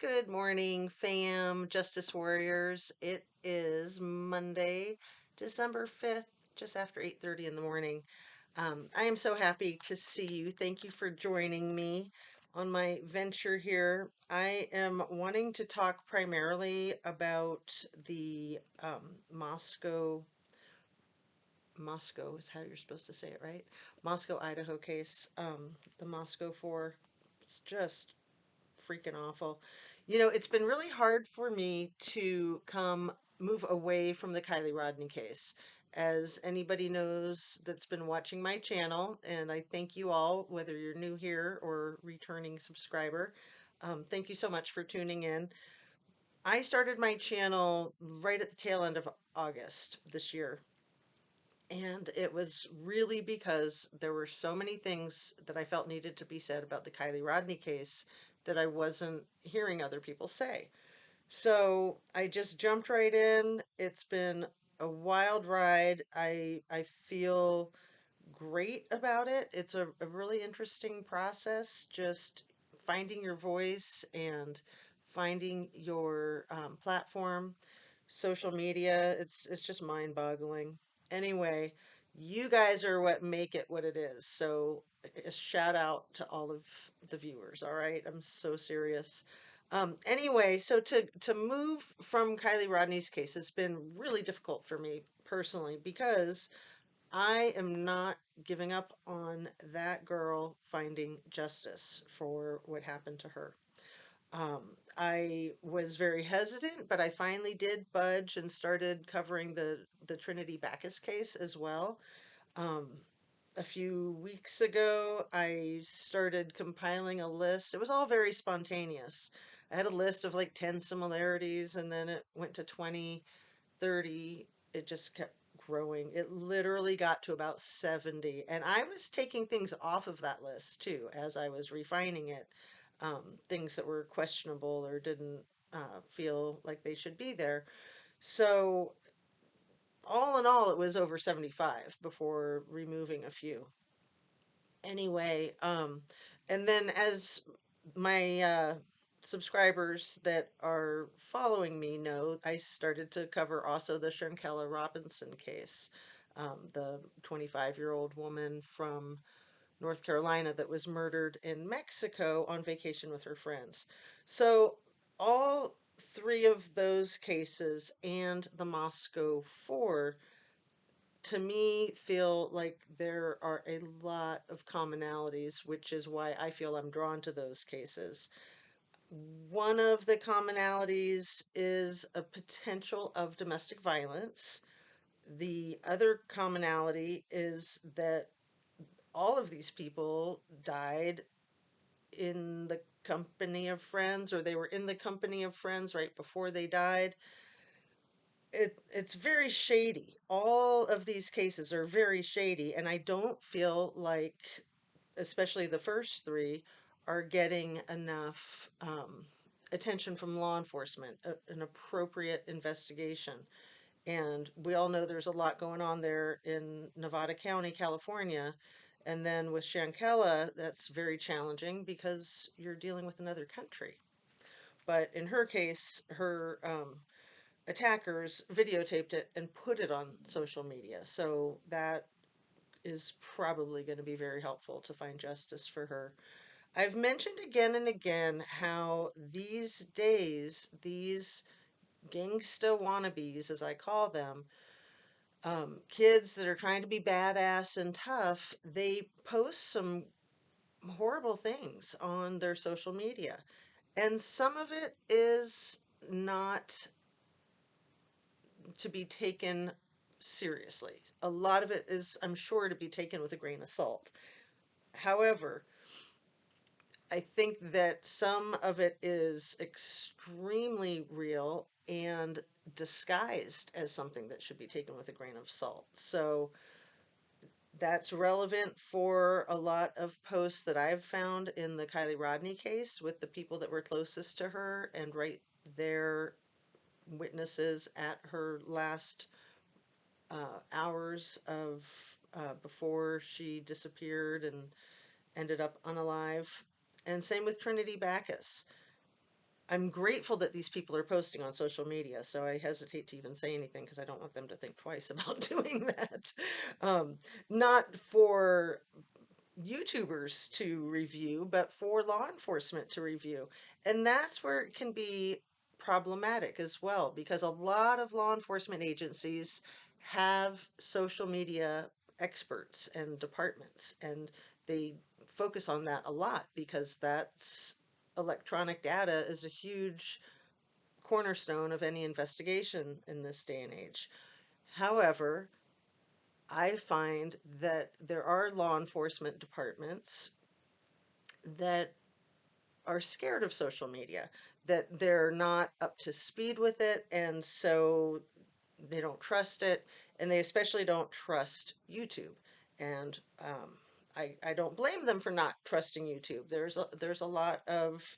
Good morning, fam, Justice Warriors. It is Monday, December 5th, just after 8:30 in the morning. I am so happy to see you. Thank you for joining me on my venture here. I am wanting to talk primarily about the Moscow is how you're supposed to say it, right? Moscow, Idaho case, the Moscow 4. It's just freaking awful. It's been really hard for me to move away from the Kylie Rodney case. As anybody knows that's been watching my channel, and I thank you all, whether you're new here or returning subscriber. Thank you so much for tuning in. I started my channel right at the tail end of August this year. And it was really because there were so many things that I felt needed to be said about the Kylie Rodney case that I wasn't hearing other people say. So I just jumped right in. It's been a wild ride. I feel great about it. It's a really interesting process, just finding your voice and finding your platform. Social media, it's just mind-boggling. Anyway, you guys are what make it what it is. So a shout out to all of the viewers, all right? I'm so serious. Anyway, so to move from Kylie Rodney's case has been really difficult for me personally because I am not giving up on that girl finding justice for what happened to her. I was very hesitant, but I finally did budge and started covering the Trinity Backus case as well. Um, a few weeks ago, I started compiling a list. It was all very spontaneous. I had a list of like 10 similarities, and then it went to 20, 30. It just kept growing. It literally got to about 70. And I was taking things off of that list too as I was refining it. Things that were questionable or didn't feel like they should be there. So, all in all, it was over 75 before removing a few. Anyway, and then as my subscribers that are following me know, I started to cover also the Shankella Robinson case, the 25-year-old woman from North Carolina that was murdered in Mexico on vacation with her friends. So, all three of those cases and the Moscow Four to me feel like there are a lot of commonalities, which is why I feel I'm drawn to those cases. One of the commonalities is a potential of domestic violence. The other commonality is that all of these people died in the company of friends, or they were in the company of friends right before they died. It's very shady. All of these cases are very shady, and I don't feel like, especially the first three, are getting enough attention from law enforcement, an appropriate investigation. And we all know there's a lot going on there in Nevada County, California. And then with Shankella, that's very challenging because you're dealing with another country. But in her case, her attackers videotaped it and put it on social media. So that is probably going to be very helpful to find justice for her. I've mentioned again and again how these days, these gangsta wannabes, as I call them, kids that are trying to be badass and tough, they post some horrible things on their social media. And some of it is not to be taken seriously. A lot of it is, I'm sure, to be taken with a grain of salt. However, I think that some of it is extremely real and disguised as something that should be taken with a grain of salt. So that's relevant for a lot of posts that I've found in the Kylie Rodney case with the people that were closest to her and right there witnesses at her last hours of before she disappeared and ended up unalive. And same with Trinity Backus. I'm grateful that these people are posting on social media, so I hesitate to even say anything because I don't want them to think twice about doing that. Um, Not for YouTubers to review, but for law enforcement to review. And that's where it can be problematic as well, because a lot of law enforcement agencies have social media experts and departments, and they focus on that a lot because that's electronic data is a huge cornerstone of any investigation in this day and age. However, I find that there are law enforcement departments that are scared of social media, that they're not up to speed with it, and so they don't trust it, and they especially don't trust YouTube. And I don't blame them for not trusting YouTube. There's a lot of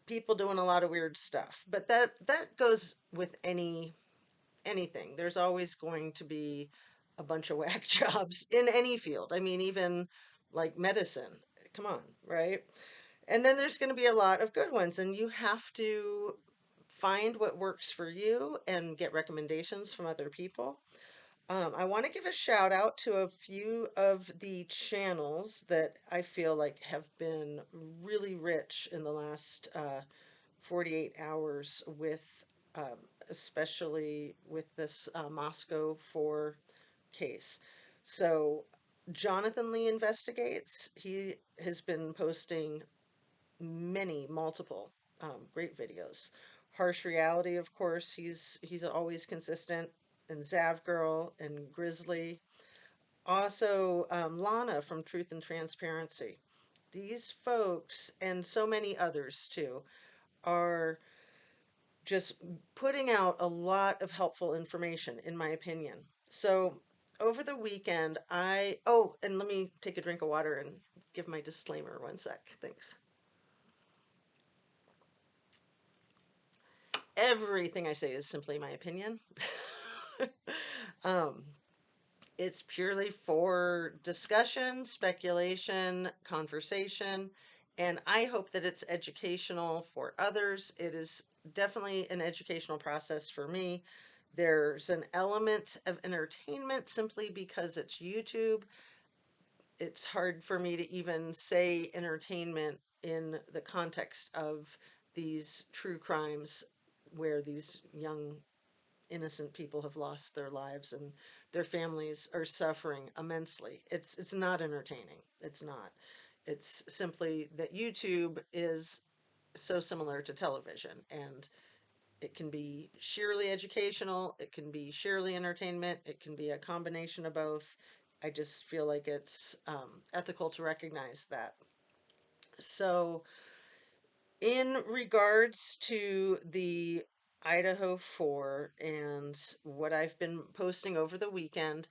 people doing a lot of weird stuff, but that goes with anything. There's always going to be a bunch of whack jobs in any field. I mean, even like medicine. Come on, right? And then there's going to be a lot of good ones, and you have to find what works for you and get recommendations from other people. I want to give a shout out to a few of the channels that I feel like have been really rich in the last 48 hours with, um, especially with this Moscow 4 case. So, Jonathan Lee Investigates, he has been posting multiple great videos. Harsh Reality, of course, he's always consistent, and Zav Girl and Grizzly. Also, Lana from Truth and Transparency. These folks, and so many others too, are just putting out a lot of helpful information, in my opinion. So, over the weekend, oh, and let me take a drink of water and give my disclaimer 1 sec. Thanks. Everything I say is simply my opinion. um, it's purely for discussion, speculation, conversation, and I hope that it's educational for others. It is definitely an educational process for me. There's an element of entertainment simply because it's YouTube. It's hard for me to even say entertainment in the context of these true crimes where these young innocent people have lost their lives and their families are suffering immensely. It's not entertaining. It's not. It's simply that YouTube is so similar to television, and it can be sheerly educational, it can be sheerly entertainment, it can be a combination of both. I just feel like it's ethical to recognize that. So, in regards to the Idaho 4 and what I've been posting over the weekend,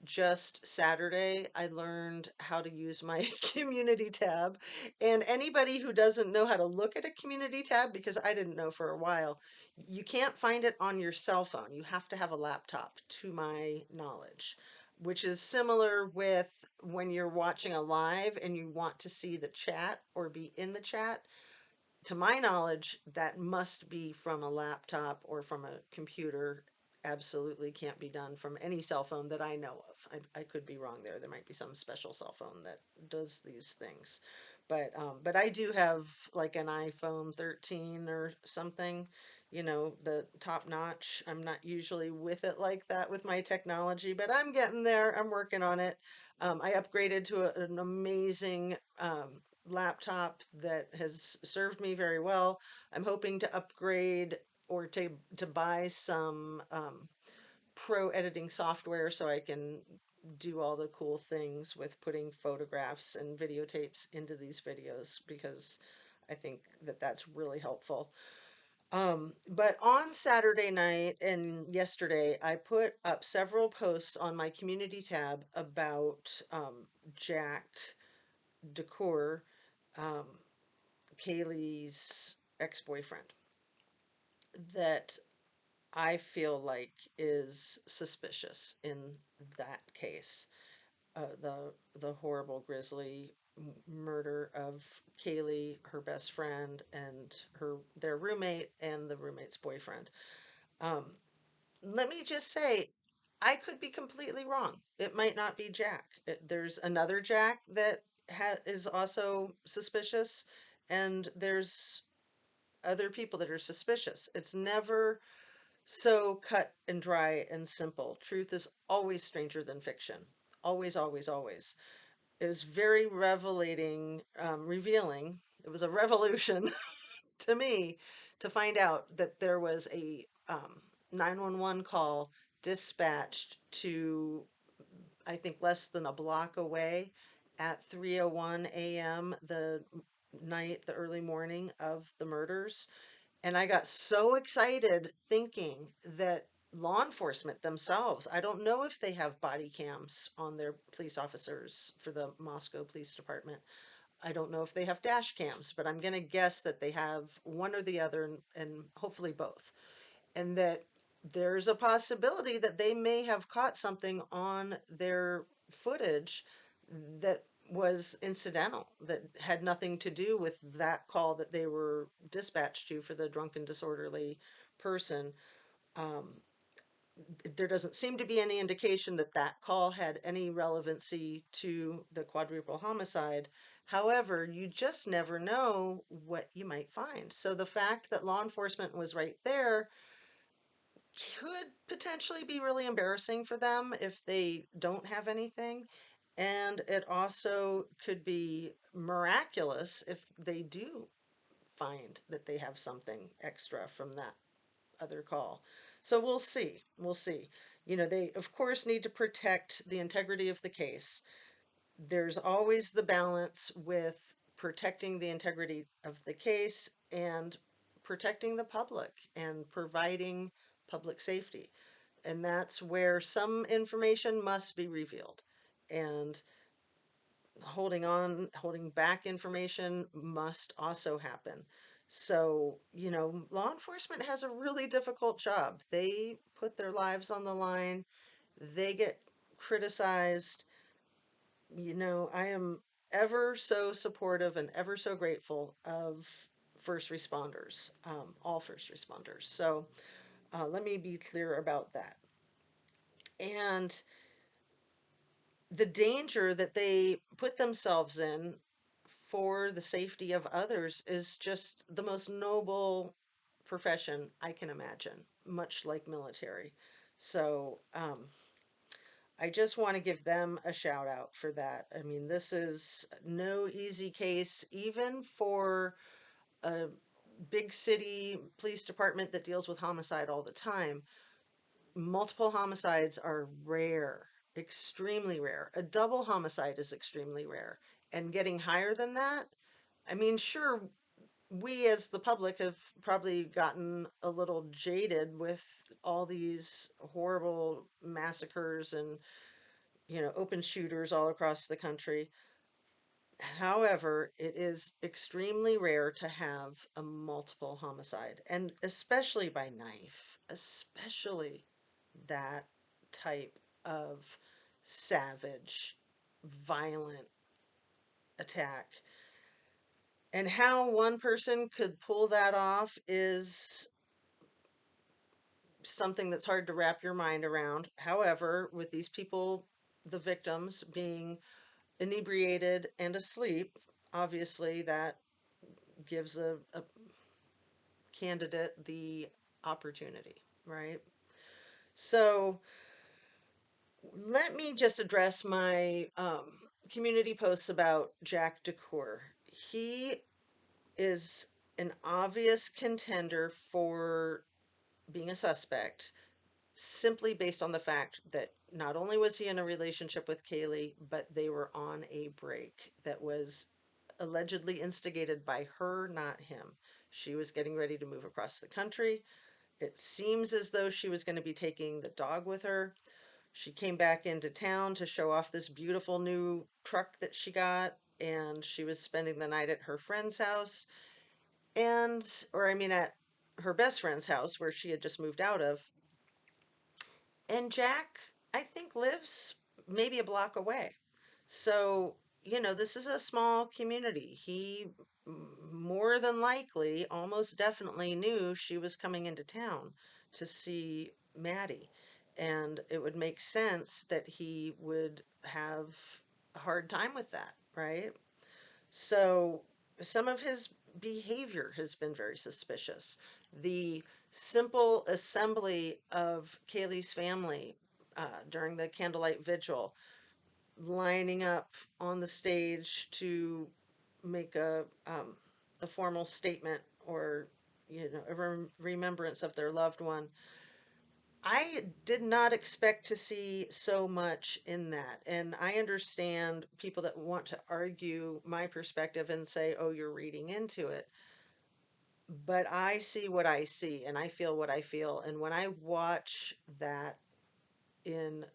just Saturday, I learned how to use my community tab. And anybody who doesn't know how to look at a community tab, because I didn't know for a while, you can't find it on your cell phone. You have to have a laptop, to my knowledge, which is similar with when you're watching a live and you want to see the chat or be in the chat. To my knowledge, that must be from a laptop or from a computer. Absolutely can't be done from any cell phone that I know of. I could be wrong there. There might be some special cell phone that does these things. But I do have like an iPhone 13 or something, the top notch. I'm not usually with it like that with my technology, but I'm getting there. I'm working on it. I upgraded to an amazing laptop that has served me very well. I'm hoping to upgrade or to buy some pro editing software so I can do all the cool things with putting photographs and videotapes into these videos because I think that that's really helpful. But on Saturday night and yesterday, I put up several posts on my community tab about Jack Decour, um, Kaylee's ex-boyfriend, that I feel like is suspicious in that case. The horrible, grisly murder of Kaylee, her best friend, and their roommate and the roommate's boyfriend. Um, Let me just say, I could be completely wrong. It might not be Jack. There's another Jack that is also suspicious, and there's other people that are suspicious. It's never so cut and dry and simple. Truth is always stranger than fiction. Always, always, always. It was very revealing. It was a revolution to me to find out that there was a 911 call dispatched to, I think, less than a block away at 3:01 a.m. The early morning of the murders. And I got so excited thinking that law enforcement themselves, I don't know if they have body cams on their police officers for the Moscow Police Department. I don't know if they have dash cams, but I'm going to guess that they have one or the other and hopefully both. And that there's a possibility that they may have caught something on their footage that was incidental, that had nothing to do with that call that they were dispatched to for the drunken disorderly person. Um, there doesn't seem to be any indication that that call had any relevancy to the quadruple homicide. However, you just never know what you might find. So the fact that law enforcement was right there could potentially be really embarrassing for them if they don't have anything. And it also could be miraculous if they do find that they have something extra from that other call. So we'll see. We'll see. You know, they of course need to protect the integrity of the case. There's always the balance with protecting the integrity of the case and protecting the public and providing public safety. And that's where some information must be revealed. And holding back information must also happen. So, you know, law enforcement has a really difficult job. They put their lives on the line, they get criticized. You know, I am ever so supportive and ever so grateful of first responders, all first responders. So, let me be clear about that. And the danger that they put themselves in for the safety of others is just the most noble profession I can imagine, much like military. So, I just want to give them a shout out for that. I mean, this is no easy case, even for a big city police department that deals with homicide all the time. Multiple homicides are rare, extremely rare. A double homicide is extremely rare. And getting higher than that, I mean, sure, we as the public have probably gotten a little jaded with all these horrible massacres and, you know, open shooters all across the country. However, it is extremely rare to have a multiple homicide, and especially by knife, especially that type of savage, violent attack. And how one person could pull that off is something that's hard to wrap your mind around. However, with these people, the victims being inebriated and asleep, obviously that gives a candidate the opportunity, right? So let me just address my community posts about Jack DeCour. He is an obvious contender for being a suspect simply based on the fact that not only was he in a relationship with Kaylee, but they were on a break that was allegedly instigated by her, not him. She was getting ready to move across the country. It seems as though she was going to be taking the dog with her. She came back into town to show off this beautiful new truck that she got, and she was spending the night at her friend's house, or I mean, at her best friend's house where she had just moved out of. And Jack, I think, lives maybe a block away. So this is a small community. He more than likely, almost definitely knew she was coming into town to see Maddie. And it would make sense that he would have a hard time with that, right? So some of his behavior has been very suspicious. The simple assembly of Kaylee's family during the candlelight vigil, lining up on the stage to make a formal statement or a remembrance of their loved one. I did not expect to see so much in that. And I understand people that want to argue my perspective and say, oh, you're reading into it. But I see what I see and I feel what I feel. And when I watch that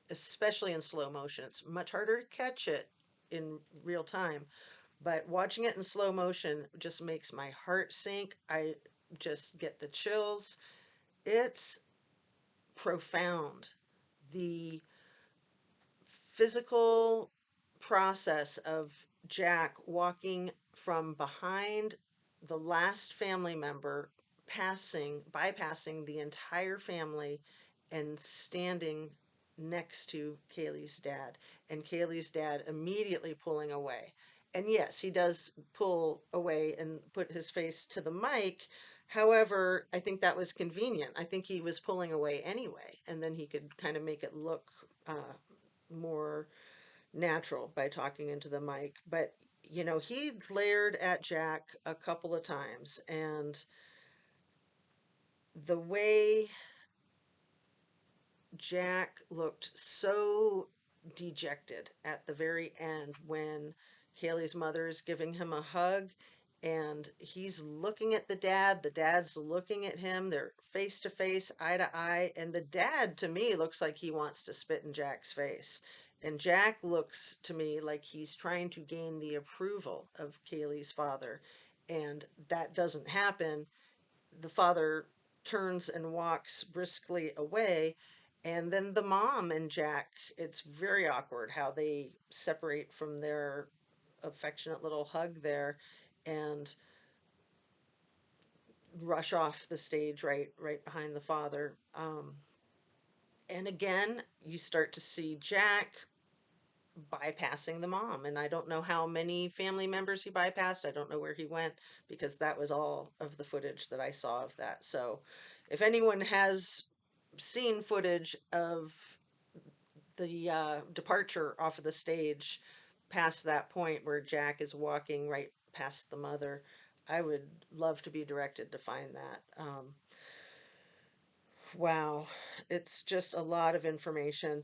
especially in slow motion, it's much harder to catch it in real time. But watching it in slow motion just makes my heart sink. I just get the chills. It's profound. The physical process of Jack walking from behind the last family member, bypassing the entire family, and standing next to Kaylee's dad, and Kaylee's dad immediately pulling away. And yes, he does pull away and put his face to the mic. However, I think that was convenient. I think he was pulling away anyway, and then he could kind of make it look more natural by talking into the mic. But, he glared at Jack a couple of times, and the way Jack looked so dejected at the very end when Haley's mother is giving him a hug and he's looking at the dad's looking at him, they're face to face, eye to eye, and the dad to me looks like he wants to spit in Jack's face. And Jack looks to me like he's trying to gain the approval of Kaylee's father, and that doesn't happen. The father turns and walks briskly away. And then the mom and Jack, it's very awkward how they separate from their affectionate little hug there and rush off the stage right behind the father. And again, you start to see Jack bypassing the mom. And I don't know how many family members he bypassed. I don't know where he went because that was all of the footage that I saw of that. So if anyone has seen footage of the departure off of the stage past that point where Jack is walking right past the mother, I would love to be directed to find that. Wow, it's just a lot of information.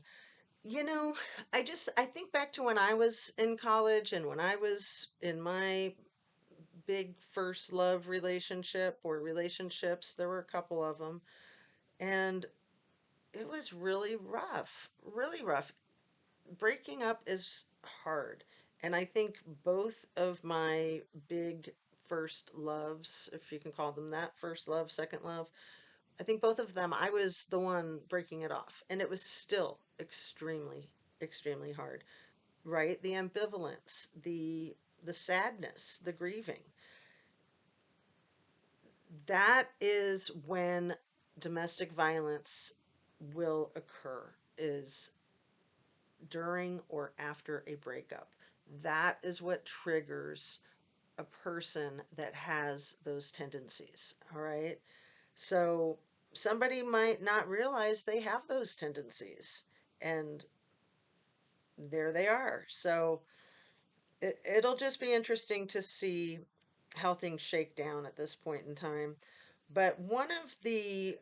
You know, I think back to when I was in college and when I was in my big first love relationship or relationships. There were a couple of them, and it was really rough, really rough. Breaking up is hard, and I think both of my big first loves, if you can call them that, first love, second love, I think both of them, I was the one breaking it off, and it was still extremely, extremely hard, right? The ambivalence, the sadness, the grieving. That is when domestic violence will occur, is during or after a breakup. That is what triggers a person that has those tendencies, all right? So somebody might not realize they have those tendencies, and there they are. So it'll just be interesting to see how things shake down at this point in time. But one of the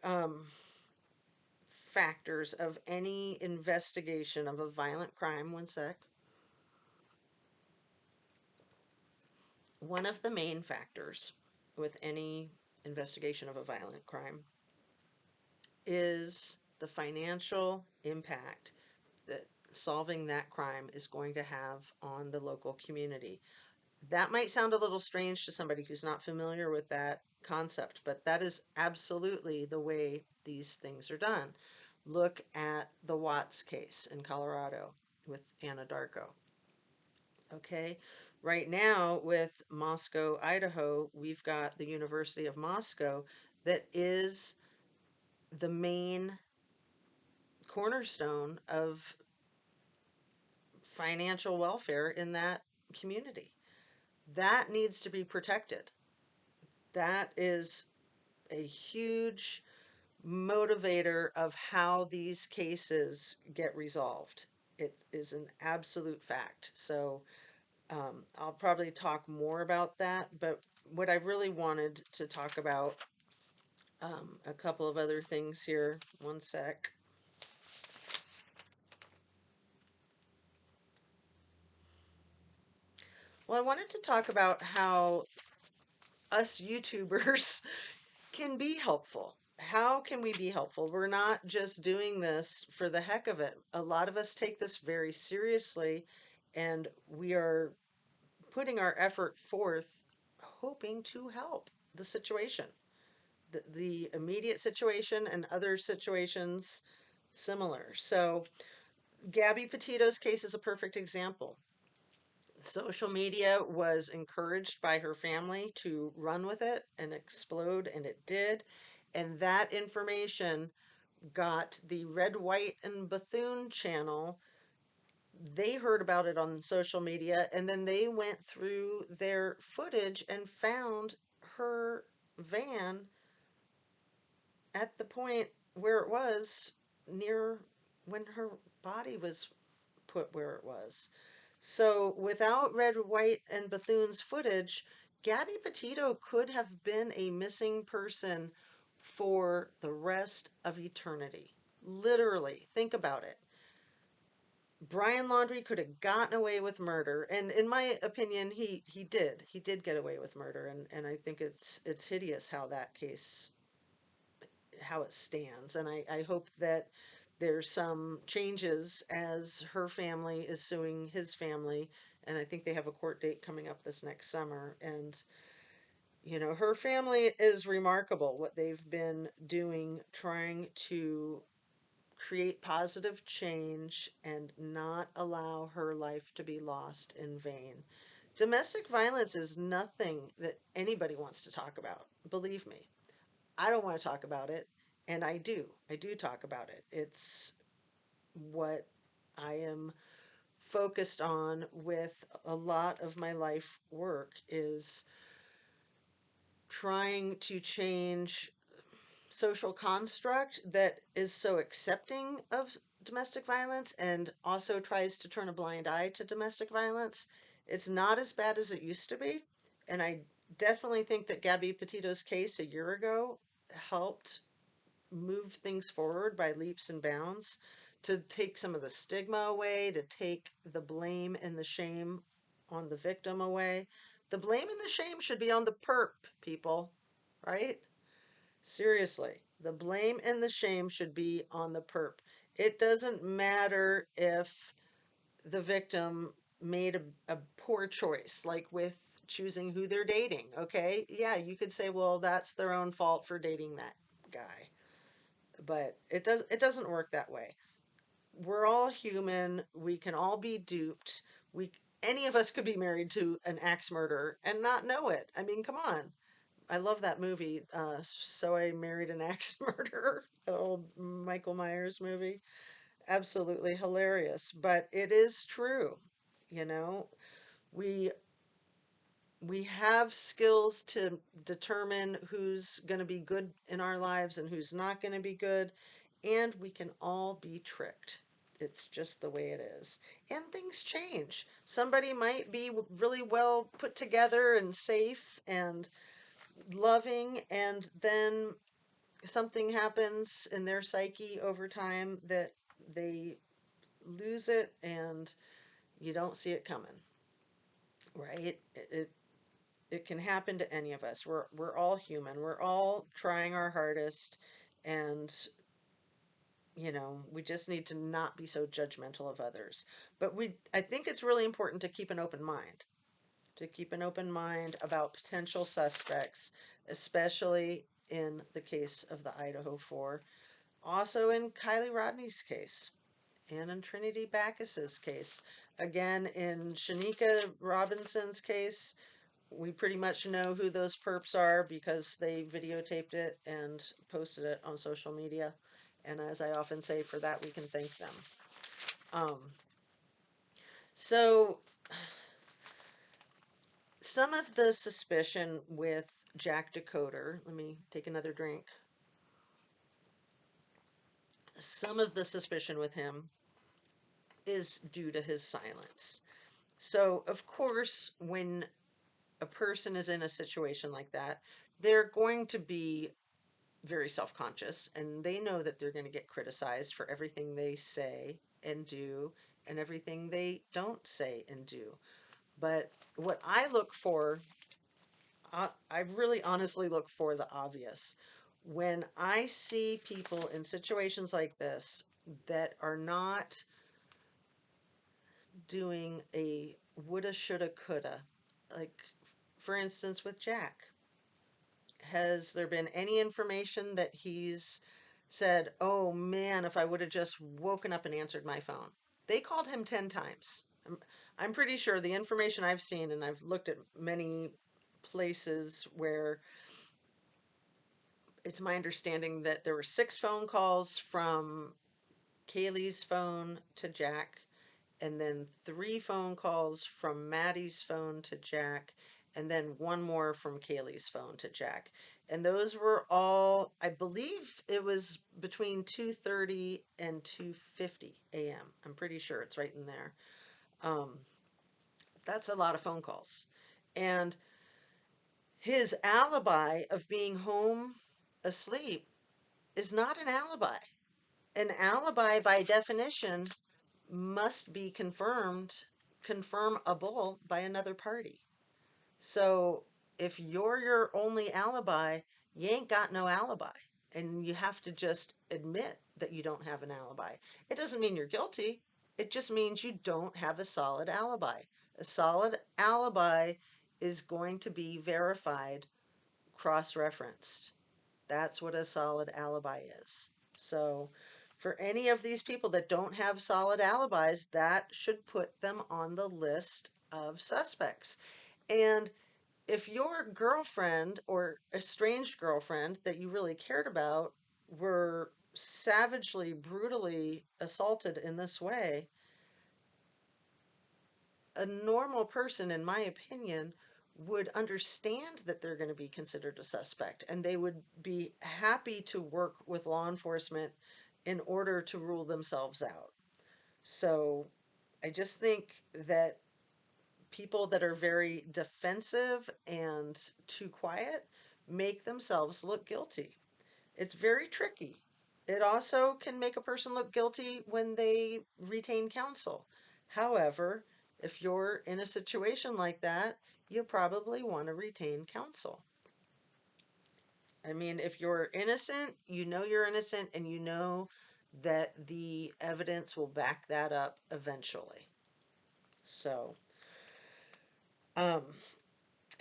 factors of any investigation of a violent crime, one sec, one of the main factors with any investigation of a violent crime is the financial impact that solving that crime is going to have on the local community. That might sound a little strange to somebody who's not familiar with that concept, but that is absolutely the way these things are done. Look at the Watts case in Colorado with Anna Darko. Okay. Right now, with Moscow, Idaho, we've got the University of Moscow that is the main cornerstone of financial welfare in that community. That needs to be protected. That is a huge motivator of how these cases get resolved. It is an absolute fact. So I'll probably talk more about that, but what I really wanted to talk about, a couple of other things here. One sec. Well, I wanted to talk about how us YouTubers can be helpful. How can we be helpful? We're not just doing this for the heck of it. A lot of us take this very seriously, and we are putting our effort forth hoping to help the situation, the immediate situation and other situations similar. So, Gabby Petito's case is a perfect example. Social media was encouraged by her family to run with it and explode, and it did. And that information got the Red, White, and Bethune channel. They heard about it on social media, and then they went through their footage and found her van at the point where it was near when her body was put where it was. So without Red, White, and Bethune's footage, Gabby Petito could have been a missing person for the rest of eternity. Literally, think about it. Brian Laundrie could have gotten away with murder, and in my opinion, he did. He did get away with murder, and I think it's hideous how that case, how it stands. And I hope that there's some changes as her family is suing his family. And I think they have a court date coming up this next summer. And, her family is remarkable what they've been doing, trying to create positive change and not allow her life to be lost in vain. Domestic violence is nothing that anybody wants to talk about, believe me. I don't want to talk about it, and I do. I do talk about it. It's what I am focused on with a lot of my life work is trying to change social construct that is so accepting of domestic violence and also tries to turn a blind eye to domestic violence. It's not as bad as it used to be, and I definitely think that Gabby Petito's case a year ago helped move things forward by leaps and bounds, to take some of the stigma away, to take the blame and the shame on the victim away. The blame and the shame should be on the perp, people, right? Seriously, the blame and the shame should be on the perp. It doesn't matter if the victim made a poor choice, like with choosing who they're dating, okay? Yeah, you could say, well, that's their own fault for dating that guy, but it doesn't work that way. We're all human. We can all be duped. We Any of us could be married to an axe murderer and not know it. I mean, come on. I love that movie. So I Married an Axe Murderer, that old Michael Myers movie. Absolutely hilarious, but it is true. You know, we we have skills to determine who's going to be good in our lives and who's not going to be good, and we can all be tricked. It's just the way it is. And things change. Somebody might be really well put together and safe and loving, and then something happens in their psyche over time that they lose it, and you don't see it coming, right? It can happen to any of us. We're all human. We're all trying our hardest, and we just need to not be so judgmental of others. But I think it's really important to keep an open mind, about potential suspects, especially in the case of the Idaho Four, also in Kylie Rodney's case, and in Trinity Backus's case. Again, in Shanika Robinson's case, we pretty much know who those perps are because they videotaped it and posted it on social media. And as I often say, for that we can thank them. Um, so, some of the suspicion with Jack Decoder, let me take another drink. Some of the suspicion with him is due to his silence. So, of course, when a person is in a situation like that, they're going to be very self conscious and they know that they're going to get criticized for everything they say and do and everything they don't say and do. But what I look for, I really honestly look for the obvious. When I see people in situations like this that are not doing a woulda, shoulda, coulda, like for instance with Jack, has there been any information that he's said, oh man, if I would have just woken up and answered my phone? They called him 10 times. I'm pretty sure the information I've seen, and I've looked at many places where it's my understanding that there were 6 phone calls from Kaylee's phone to Jack, and then 3 phone calls from Maddie's phone to Jack, and then one more from Kaylee's phone to Jack. And those were all, I believe it was between 2:30 and 2:50 a.m. I'm pretty sure it's right in there. Um, that's a lot of phone calls. And his alibi of being home asleep is not an alibi. An alibi, by definition, must be confirmable by another party. So if you're your only alibi, you ain't got no alibi. And you have to just admit that you don't have an alibi. It doesn't mean you're guilty. It just means you don't have a solid alibi. A solid alibi is going to be verified, cross referenced. That's what a solid alibi is. So, for any of these people that don't have solid alibis, that should put them on the list of suspects. And if your girlfriend or estranged girlfriend that you really cared about were savagely, brutally assaulted in this way, a normal person, in my opinion, would understand that they're going to be considered a suspect and they would be happy to work with law enforcement in order to rule themselves out. So I just think that people that are very defensive and too quiet make themselves look guilty. It's very tricky. It also can make a person look guilty when they retain counsel. However, if you're in a situation like that, you probably want to retain counsel. I mean, if you're innocent, you know you're innocent, and you know that the evidence will back that up eventually. So, um,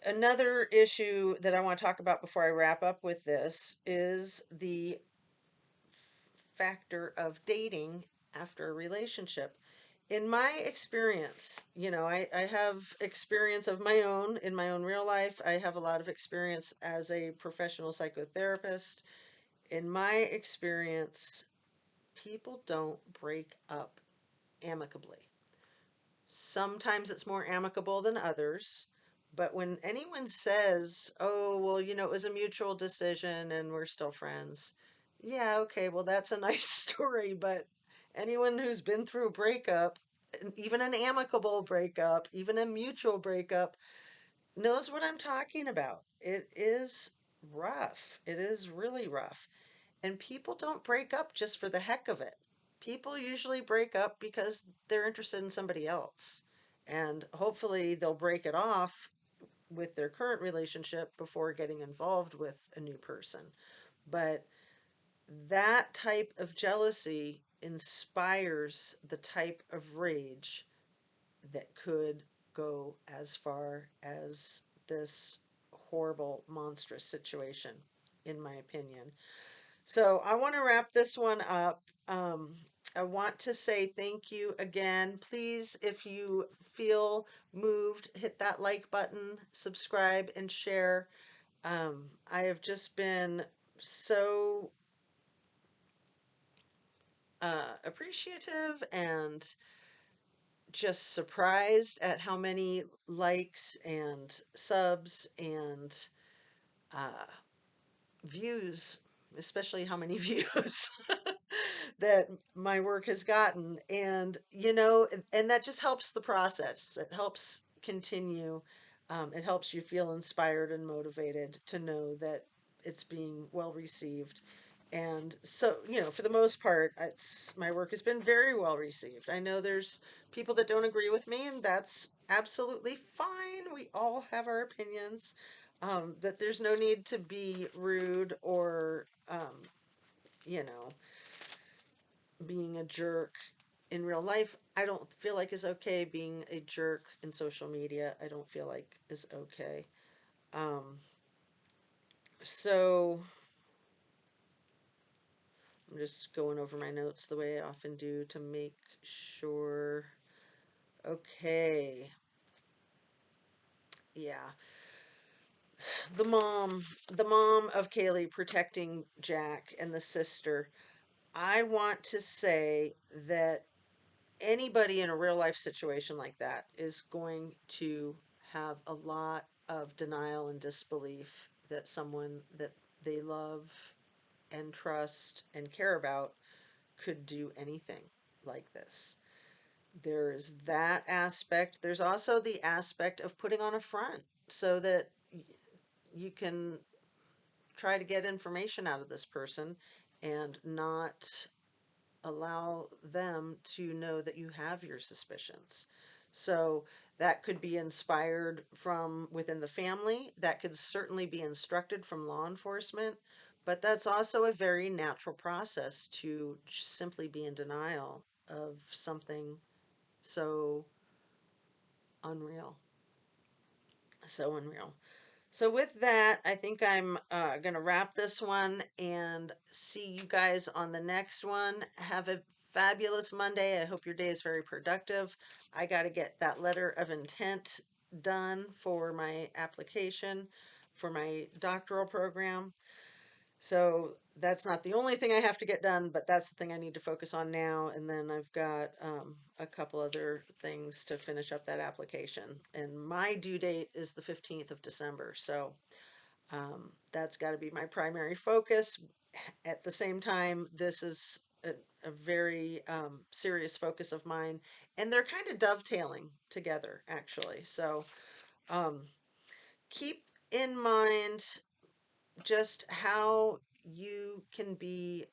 another issue that I want to talk about before I wrap up with this is the factor of dating after a relationship. In my experience, I have experience of my own in my own real life. I have a lot of experience as a professional psychotherapist. In my experience, people don't break up amicably. Sometimes it's more amicable than others. But when anyone says, oh, well, it was a mutual decision and we're still friends, yeah, okay, well, that's a nice story. But anyone who's been through a breakup, even an amicable breakup, even a mutual breakup, knows what I'm talking about. It is rough. It is really rough. And people don't break up just for the heck of it. People usually break up because they're interested in somebody else. And hopefully they'll break it off with their current relationship before getting involved with a new person. But that type of jealousy inspires the type of rage that could go as far as this horrible, monstrous situation, in my opinion. So I want to wrap this one up. I want to say thank you again. Please, if you feel moved, hit that like button, subscribe, and share. I have just been so appreciative and just surprised at how many likes and subs and uh, views, especially how many views that my work has gotten. And, and that just helps the process. It helps continue. It helps you feel inspired and motivated to know that it's being well received. And so, for the most part, my work has been very well received. I know there's people that don't agree with me, and that's absolutely fine. We all have our opinions. That there's no need to be rude or, you know, being a jerk in real life. I don't feel like is okay. Being a jerk in social media, I don't feel like is okay. Um, so I'm just going over my notes the way I often do to make sure. Okay. Yeah. The mom of Kaylee protecting Jack and the sister. I want to say that anybody in a real life situation like that is going to have a lot of denial and disbelief that someone that they love and trust and care about could do anything like this. There's that aspect. There's also the aspect of putting on a front so that you can try to get information out of this person and not allow them to know that you have your suspicions. So that could be inspired from within the family. That could certainly be instructed from law enforcement. But that's also a very natural process to simply be in denial of something so unreal. So unreal. So, with that, I think I'm going to wrap this one and see you guys on the next one. Have a fabulous Monday. I hope your day is very productive. I got to get that letter of intent done for my application for my doctoral program. So that's not the only thing I have to get done, but that's the thing I need to focus on now. And then I've got a couple other things to finish up that application. And my due date is the 15th of December. So that's got to be my primary focus. At the same time, this is a very serious focus of mine. And they're kind of dovetailing together, actually. So um, keep in mind just how you can be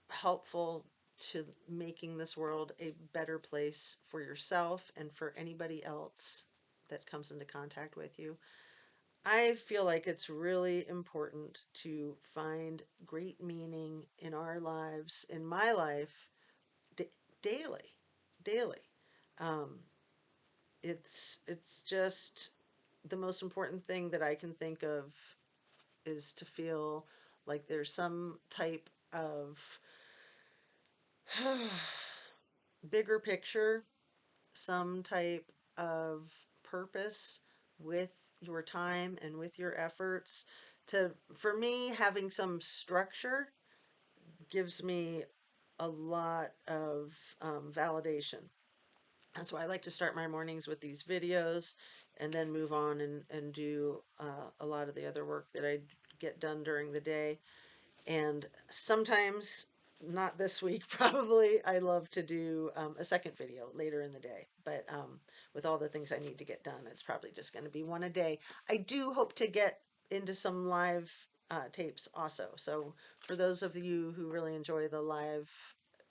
helpful to making this world a better place for yourself and for anybody else that comes into contact with you. I feel like it's really important to find great meaning in our lives, in my life, d- daily, daily. Um, it's just the most important thing that I can think of is to feel like there's some type of bigger picture, some type of purpose with your time and with your efforts. To For me, having some structure gives me a lot of validation. That's why I like to start my mornings with these videos and then move on and do a lot of the other work that I get done during the day. And sometimes, not this week, probably, I love to do a second video later in the day. But with all the things I need to get done, it's probably just going to be one a day. I do hope to get into some live tapes also. So for those of you who really enjoy the live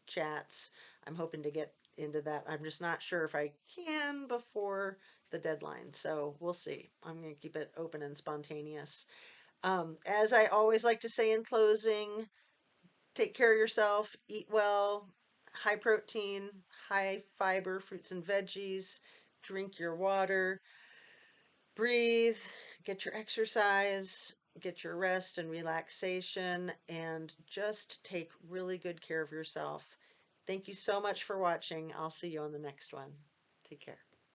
chats, I'm hoping to get into that. I'm just not sure if I can before the deadline. So we'll see. I'm going to keep it open and spontaneous. As I always like to say in closing, take care of yourself, eat well, high protein, high fiber fruits and veggies, drink your water, breathe, get your exercise, get your rest and relaxation, and just take really good care of yourself. Thank you so much for watching. I'll see you on the next one. Take care.